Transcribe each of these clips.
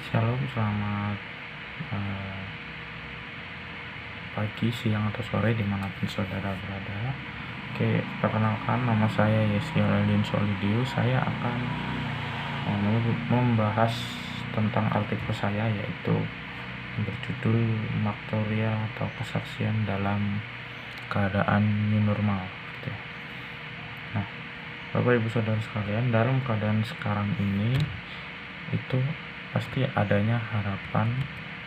Shalom, selamat pagi, siang, atau sore dimanapun saudara berada. Oke, perkenalkan, nama saya Yesi Aladin Solidius. Saya akan membahas tentang artikel saya, yaitu berjudul Marturia atau kesaksian dalam keadaan new normal gitu. Nah, Bapak Ibu Saudara sekalian, dalam keadaan sekarang ini itu pasti adanya harapan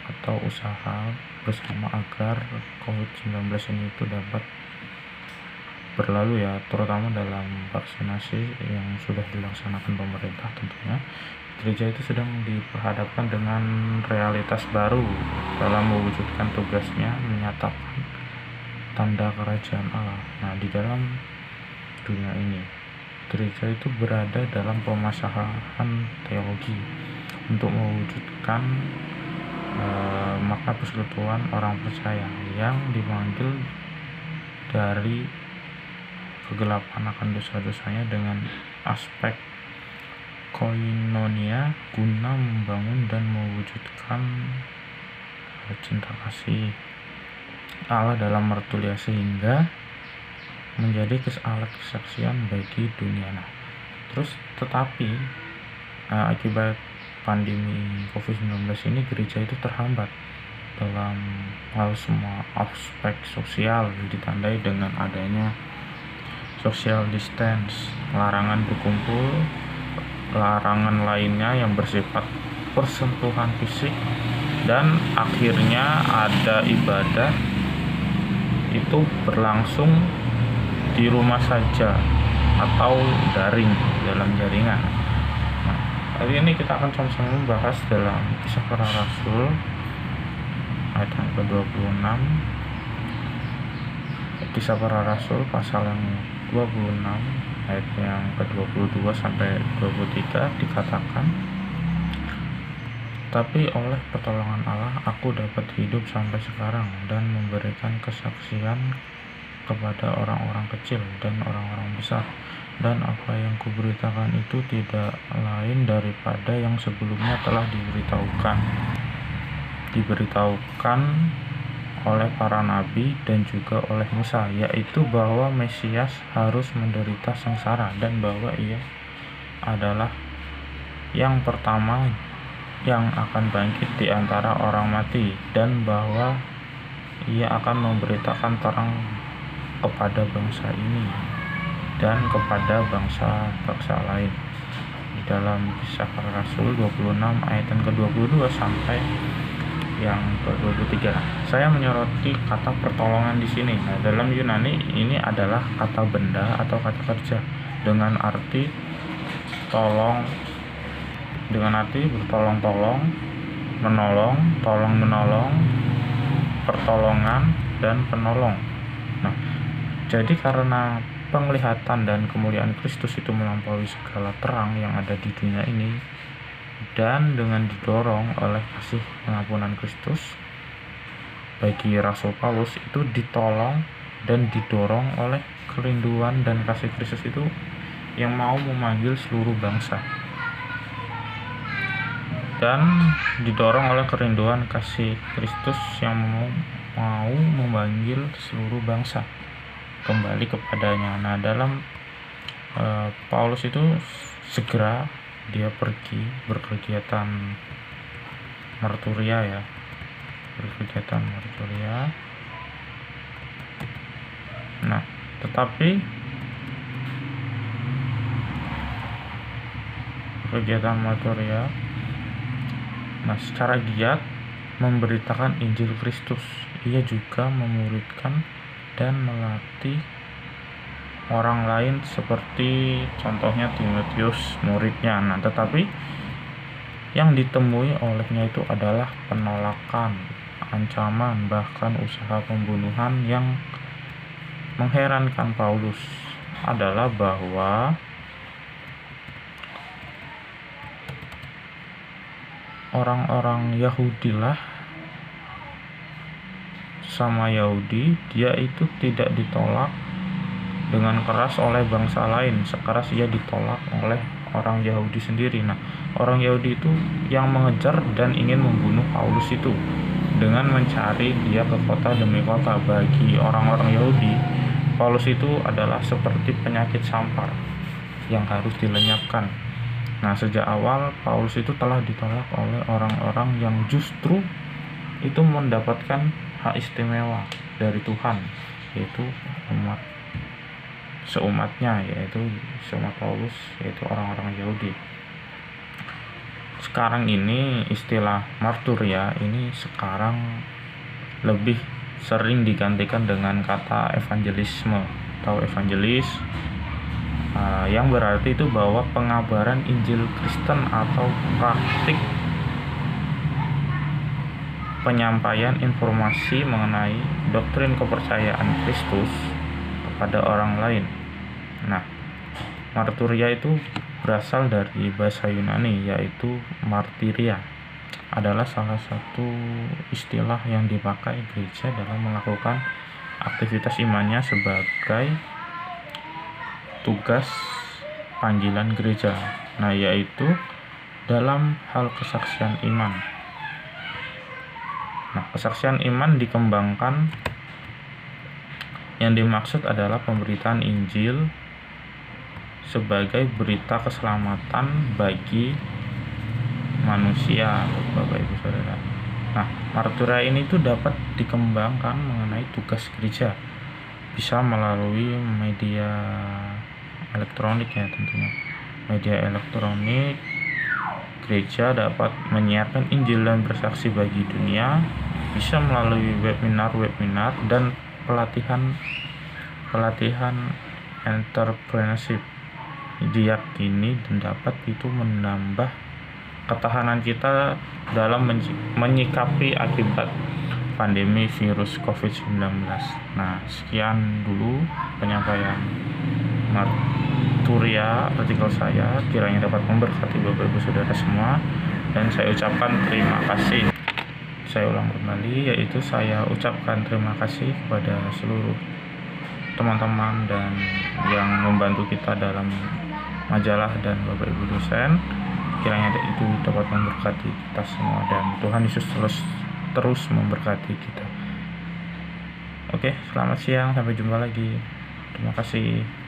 atau usaha bersama agar COVID-19 ini itu dapat berlalu ya, terutama dalam vaksinasi yang sudah dilaksanakan pemerintah. Tentunya gereja itu sedang diperhadapkan dengan realitas baru dalam mewujudkan tugasnya menyatakan tanda kerajaan Allah. Nah, di dalam dunia ini gereja itu berada dalam pemasahan teologi untuk mewujudkan makna persekutuan orang percaya yang dipanggil dari kegelapan akan dosa-dosanya dengan aspek koinonia guna membangun dan mewujudkan cinta kasih Allah dalam marturia sehingga menjadi alat kesaksian bagi dunia. Nah, tetapi akibat pandemi COVID-19 ini gereja itu terhambat dalam hal semua aspek sosial, ditandai dengan adanya social distance, larangan berkumpul, larangan lainnya yang bersifat persentuhan fisik, dan akhirnya ada ibadah itu berlangsung di rumah saja atau daring dalam jaringan. Nah, hari ini kita akan sama-sama membahas dalam Kisah Para Rasul ayat yang ke-26, Kisah Para Rasul pasal yang 26 ayat yang ke-22 sampai 23 dikatakan, "Tapi oleh pertolongan Allah aku dapat hidup sampai sekarang dan memberikan kesaksian kepada orang-orang kecil dan orang-orang besar, dan apa yang kuberitakan itu tidak lain daripada yang sebelumnya telah diberitahukan oleh para nabi dan juga oleh Musa, yaitu bahwa Mesias harus menderita sengsara dan bahwa ia adalah yang pertama yang akan bangkit di antara orang mati, dan bahwa ia akan memberitakan terang kepada bangsa ini dan kepada bangsa-bangsa lain." Di dalam Kisah Para Rasul 26 ayat yang ke-22 sampai yang ke-23. Saya menyoroti kata pertolongan di sini. Nah, dalam Yunani ini adalah kata benda atau kata kerja dengan arti tolong, dengan arti bertolong-tolong, menolong, tolong-menolong, pertolongan, dan penolong. Nah, jadi karena penglihatan dan kemuliaan Kristus itu melampaui segala terang yang ada di dunia ini, dan dengan didorong oleh kasih pengampunan Kristus, bagi Rasul Paulus itu ditolong dan didorong oleh kerinduan dan kasih Kristus itu yang mau memanggil seluruh bangsa, dan didorong oleh kerinduan kasih Kristus yang mau memanggil seluruh bangsa kembali kepadanya. Nah, dalam Paulus itu segera dia pergi berkegiatan marturia ya, Nah, tetapi kegiatan marturia, nah, secara giat memberitakan Injil Kristus. Ia juga memuridkan dan melatih orang lain seperti contohnya Timotius muridnya. Nah, tetapi yang ditemui olehnya itu adalah penolakan, ancaman, bahkan usaha pembunuhan. Yang mengherankan Paulus adalah bahwa orang-orang Yahudi lah sama Yahudi, dia itu tidak ditolak dengan keras oleh bangsa lain sekeras ia ditolak oleh orang Yahudi sendiri. Nah, orang Yahudi itu yang mengejar dan ingin membunuh Paulus itu dengan mencari dia ke kota demi kota. Bagi orang-orang Yahudi, Paulus itu adalah seperti penyakit sampar yang harus dilenyapkan. Nah, sejak awal Paulus itu telah ditolak oleh orang-orang yang justru itu mendapatkan hak istimewa dari Tuhan, yaitu seumatnya, yaitu seumat Paulus, yaitu orang-orang Yahudi. Sekarang ini istilah marturia ini sekarang lebih sering digantikan dengan kata evangelisme atau evangelis, yang berarti itu bahwa pengabaran Injil Kristen atau praktik penyampaian informasi mengenai doktrin kepercayaan Kristus kepada orang lain. Nah, marturia itu berasal dari bahasa Yunani, yaitu martyria. Adalah salah satu istilah yang dipakai gereja dalam melakukan aktivitas imannya sebagai tugas panggilan gereja. Nah, yaitu dalam hal kesaksian iman. Nah, kesaksian iman dikembangkan, yang dimaksud adalah pemberitaan Injil sebagai berita keselamatan bagi manusia, Bapak Ibu Saudara. Nah, marturia ini tuh dapat dikembangkan mengenai tugas gereja, bisa melalui media elektronik ya tentunya. Media elektronik, gereja dapat menyiarkan Injil dan bersaksi bagi dunia, bisa melalui webinar dan pelatihan entrepreneurship. Diyakini dan dapat itu menambah ketahanan kita dalam menyikapi akibat pandemi virus COVID-19. Nah, sekian dulu penyampaian marturia artikel saya, kiranya dapat memberkati Bapak Ibu Saudara semua, dan saya ucapkan terima kasih. Saya ulang kembali, yaitu saya ucapkan terima kasih kepada seluruh teman-teman dan yang membantu kita dalam majalah dan Bapak Ibu dosen. Kiranya itu dapat memberkati kita semua, dan Tuhan Yesus terus memberkati kita. Oke, selamat siang, sampai jumpa lagi. Terima kasih.